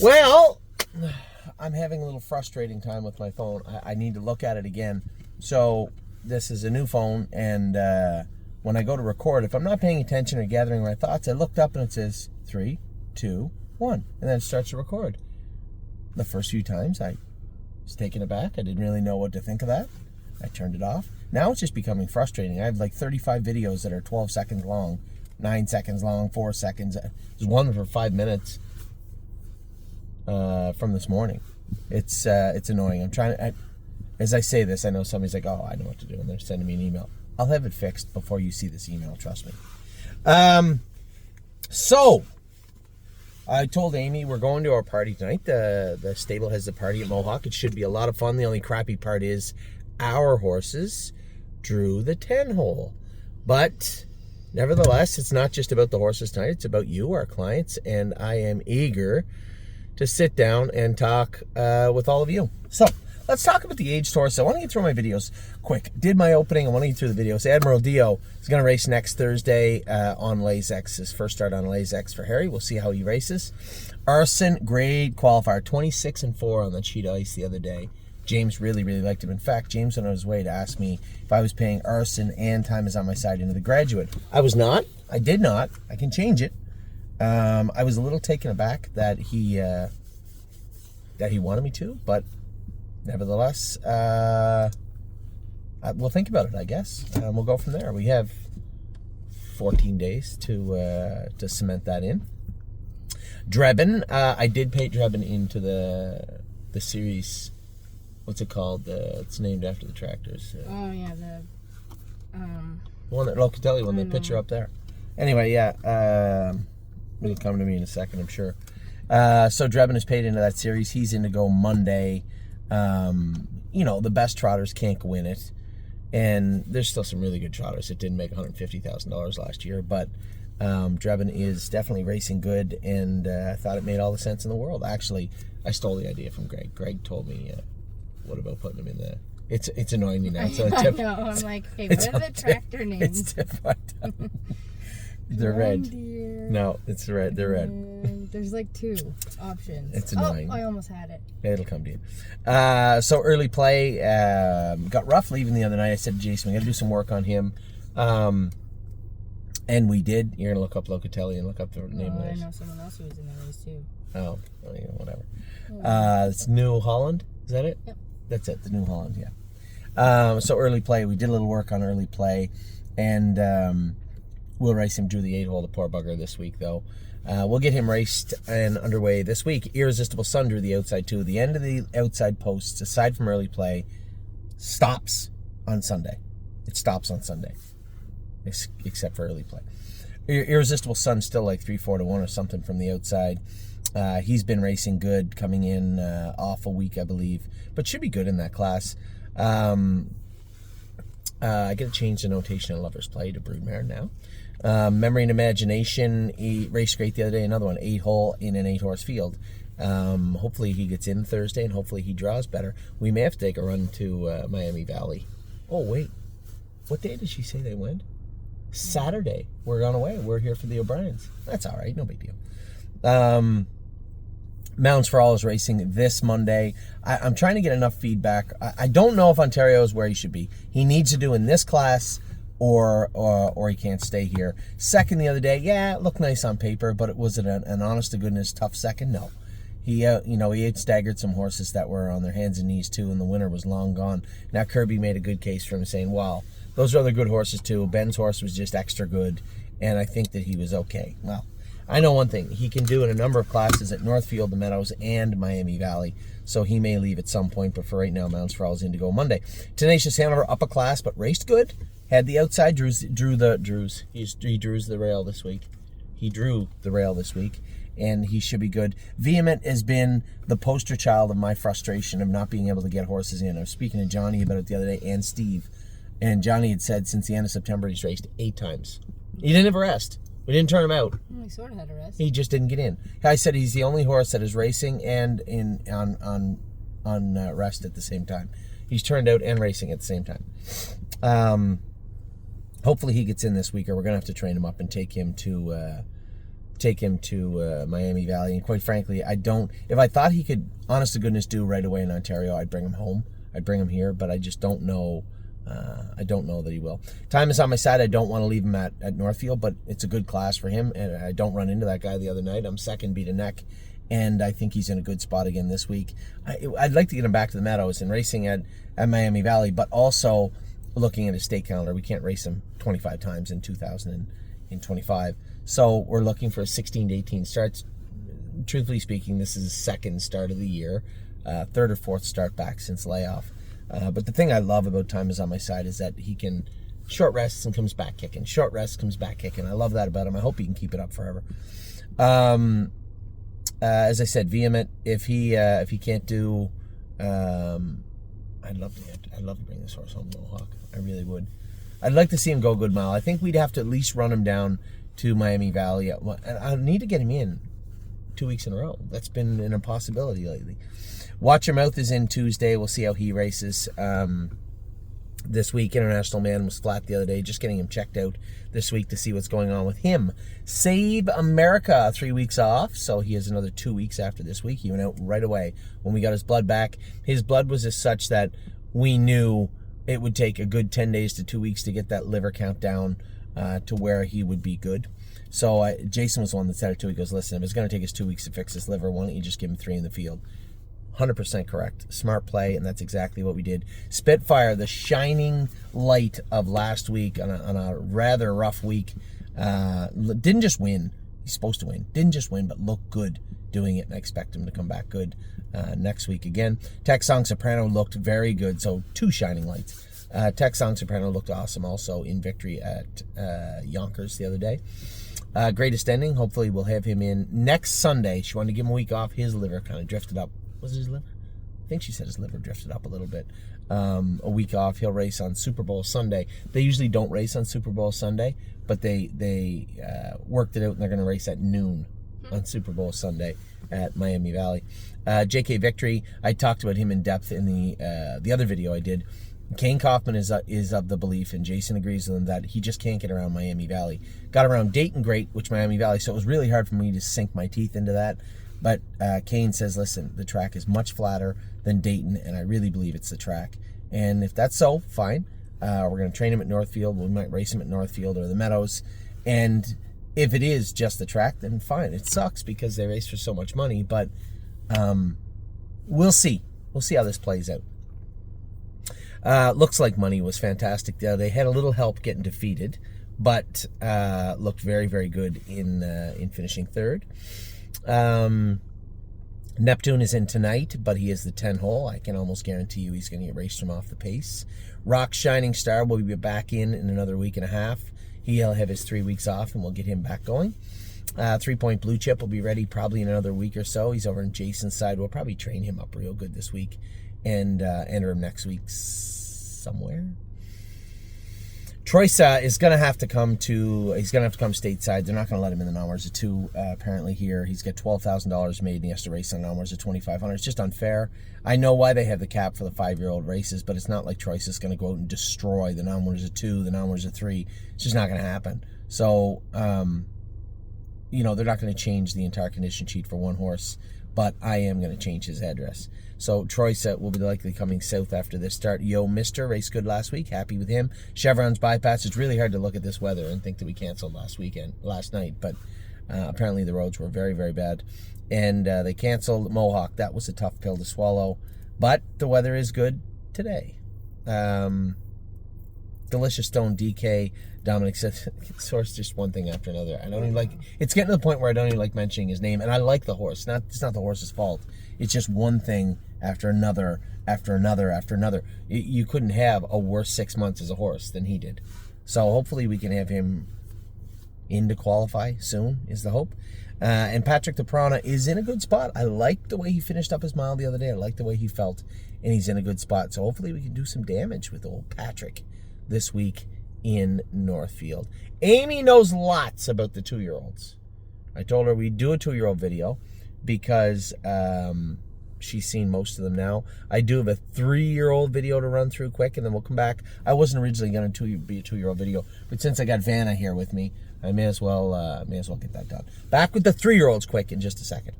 Well, I'm having a little frustrating time with my phone. I need to look at it again. So this is a new phone, and when I go to record, if I'm not paying attention or gathering my thoughts, I looked up and it says 3, 2, 1, and then it starts to record. The first few times I was taken aback. I didn't really know what to think of that. I turned it off. Now it's just becoming frustrating. I have like 35 videos that are 12 seconds long, 9 seconds long, 4 seconds. There's one for 5 minutes from this morning. It's annoying. I'm trying to, as I say this, I know somebody's like, oh, I know what to do, and they're sending me an email. I'll have it fixed before you see this email, trust me. So, I told Amy we're going to our party tonight. The stable has a party at Mohawk. It should be a lot of fun. The only crappy part is our horses drew the 10-hole. But nevertheless, it's not just about the horses tonight. It's about you, our clients, and I am eager to sit down and talk with all of you. So, let's talk about the aged horse. I want to get through my videos quick. Did my opening. I want to get through the videos. Admiral Dio is going to race next Thursday on Lays-X. His first start on Lays-X for Harry. We'll see how he races. Arson, great qualifier. 26-4 on the Cheetah Ice the other day. James really, really liked him. In fact, James went on his way to ask me if I was paying Arson and Time Is On My Side into the graduate. I was not. I did not. I can change it. I was a little taken aback that he wanted me to, but nevertheless, we'll think about it, I guess. We'll go from there. We have 14 days to cement that in. Drebin, I did pay Drebin into the series. What's it called? It's named after the tractors. Oh yeah, the one that Locatelli won, the picture up there. Anyway, yeah, it'll come to me in a second, I'm sure. So Drebin is paid into that series. He's in to go Monday. You know, the best trotters can't win it, and there's still some really good trotters that didn't make $150,000 last year, but Drebin is definitely racing good, and I thought it made all the sense in the world. Actually, I stole the idea from Greg. Greg told me, what about putting him in the... It's annoying me now. It's a tip. I know, I'm like, hey, what are the tractor names? It's tip They're red. No, it's red. They're red. And there's like 2 options. It's annoying. Oh, I almost had it. It'll come to you. So early play got rough leaving the other night. I said to Jason, we got to do some work on him. And we did. You're going to look up Locatelli and look up the name of I know someone else who was in the race too. Oh, yeah, whatever. It's New Holland. Is that it? Yep. That's it, the New Holland, yeah. So early play, we did a little work on early play, and we'll race him, drew the 8-hole, the poor bugger, this week, though. We'll get him raced and underway this week. Irresistible Sun drew the outside, too. The end of the outside posts, aside from early play, stops on Sunday. It stops on Sunday, except for early play. Irresistible Sun still like 3-4 to 1 or something from the outside. He's been racing good, coming in off a week, I believe, but should be good in that class. I got to change the notation of Lover's Play to Broodmare now. Memory and Imagination, he raced great the other day. Another one, 8-hole in an 8-horse field. Hopefully he gets in Thursday, and hopefully he draws better. We may have to take a run to Miami Valley. Oh, wait. What day did she say they went? Saturday. We're on away. We're here for the O'Briens. That's all right. No big deal. Mounds for All is racing this Monday. I'm trying to get enough feedback. I don't know if Ontario is where he should be. He needs to do in this class, or he can't stay here. Second the other day, yeah, it looked nice on paper, but was it an honest to goodness tough second? No. He had staggered some horses that were on their hands and knees too, and the winner was long gone. Now Kirby made a good case for him, saying, "Wow, those are other good horses too. Ben's horse was just extra good, and I think that he was okay." Well, I know one thing. He can do in a number of classes at Northfield, the Meadows, and Miami Valley. So he may leave at some point, but for right now, Mounds for All is in to go Monday. Tenacious Hanover, up a class, but raced good. Had the outside, drew the rail this week. He drew the rail this week, and he should be good. Vehement has been the poster child of my frustration of not being able to get horses in. I was speaking to Johnny about it the other day, and Steve. And Johnny had said since the end of September, he's raced 8 times. He didn't have a rest. We didn't turn him out. He sort of had a rest. He just didn't get in. I said he's the only horse that is racing and on rest at the same time. He's turned out and racing at the same time. Hopefully he gets in this week, or we're going to have to train him up and take him to take him to Miami Valley. And quite frankly, if I thought he could, honest to goodness, do right away in Ontario, I'd bring him home. I'd bring him here, but I just don't know. I don't know that he will. Time is on my side. I don't want to leave him at Northfield, but it's a good class for him, and I don't run into that guy the other night. I'm second, beat a neck, and I think he's in a good spot again this week. I'd like to get him back to the Meadows and racing at Miami Valley, but also looking at his state calendar. We can't race him 25 times in 2025. So we're looking for 16 to 18 starts. Truthfully speaking, this is his second start of the year, third or fourth start back since layoff. But the thing I love about Time is on my side is that he can short rests and comes back kicking. Short rests, comes back kicking. I love that about him. I hope he can keep it up forever. As I said, Vehement. If he can't do, I'd love to bring this horse home to Mohawk. I really would. I'd like to see him go a good mile. I think we'd have to at least run him down to Miami Valley. I need to get him in 2 weeks in a row. That's been an impossibility lately. Watch Your Mouth is in Tuesday. We'll see how he races this week. International Man was flat the other day. Just getting him checked out this week to see what's going on with him. Save America, 3 weeks off. So he has another 2 weeks after this week. He went out right away when we got his blood back. His blood was as such that we knew it would take a good 10 days to 2 weeks to get that liver count down to where he would be good. So Jason was the one that said it too. He goes, listen, if it's going to take us 2 weeks to fix his liver, why don't you just give him 3 in the field? 100% correct. Smart play, and that's exactly what we did. Spitfire, the shining light of last week on a rather rough week, didn't just win. He's supposed to win. Didn't just win, but looked good doing it, and I expect him to come back good next week again. Tech Song Soprano looked very good, so 2 shining lights. Tech Song Soprano looked awesome also in victory at Yonkers the other day. Greatest Ending, hopefully we'll have him in next Sunday. She wanted to give him a week off. His liver kind of drifted up. Was it his liver? I think she said his liver drifted up a little bit. A week off. He'll race on Super Bowl Sunday. They usually don't race on Super Bowl Sunday, but they worked it out, and they're going to race at noon on Super Bowl Sunday at Miami Valley. JK Victory, I talked about him in depth in the other video I did. Kane Kaufman is of the belief, and Jason agrees with him, that he just can't get around Miami Valley. Got around Dayton great, which Miami Valley, so it was really hard for me to sink my teeth into that. But Kane says, listen, the track is much flatter than Dayton, and I really believe it's the track. And if that's so, fine. We're going to train him at Northfield. We might race him at Northfield or the Meadows. And if it is just the track, then fine. It sucks because they race for so much money, but we'll see. We'll see how this plays out. Looks Like Money was fantastic. They had a little help getting defeated, but looked very, very good in finishing third. Neptune is in tonight, but he is the 10 hole. I can almost guarantee you he's going to get raced from off the pace. Rock Shining Star will be back in another week and a half. He'll have his 3 weeks off, and we'll get him back going. 3 Point Blue Chip will be ready probably in another week or so. He's over on Jason's side. We'll probably train him up real good this week and enter him next week somewhere. Troysa is going to have to come stateside. They're not going to let him in the Namorza 2 apparently here. He's got $12,000 made, and he has to race on Namorza 2,500. It's just unfair. I know why they have the cap for the 5-year-old races, but it's not like Troysa is going to go out and destroy the Namorza 2, the Namorza 3. It's just not going to happen. So, they're not going to change the entire condition sheet for one horse, but I am going to change his address. So Troysa will be likely coming south after this start. Yo Mister raced good last week. Happy with him. Chevron's Bypass. It's really hard to look at this weather and think that we canceled last night, but apparently the roads were very, very bad. And they canceled Mohawk. That was a tough pill to swallow, but the weather is good today. Delicious Stone DK. Dominic says, source just one thing after another. I don't even like. It's getting to the point where I don't even like mentioning his name, and I like the horse. It's not the horse's fault. It's just one thing after another, after another, after another. You couldn't have a worse 6 months as a horse than he did. So hopefully we can have him in to qualify soon, is the hope. And Patrick the Piranha is in a good spot. I like the way he finished up his mile the other day. I like the way he felt, and he's in a good spot. So hopefully we can do some damage with old Patrick this week in Northfield. Amy knows lots about the 2-year-olds. I told her we'd do a 2-year-old video because she's seen most of them now. I do have a 3-year-old video to run through quick, and then we'll come back. I wasn't originally going to be a 2-year-old video, but since I got Vanna here with me, I may as well get that done. Back with the 3-year-olds quick in just a second.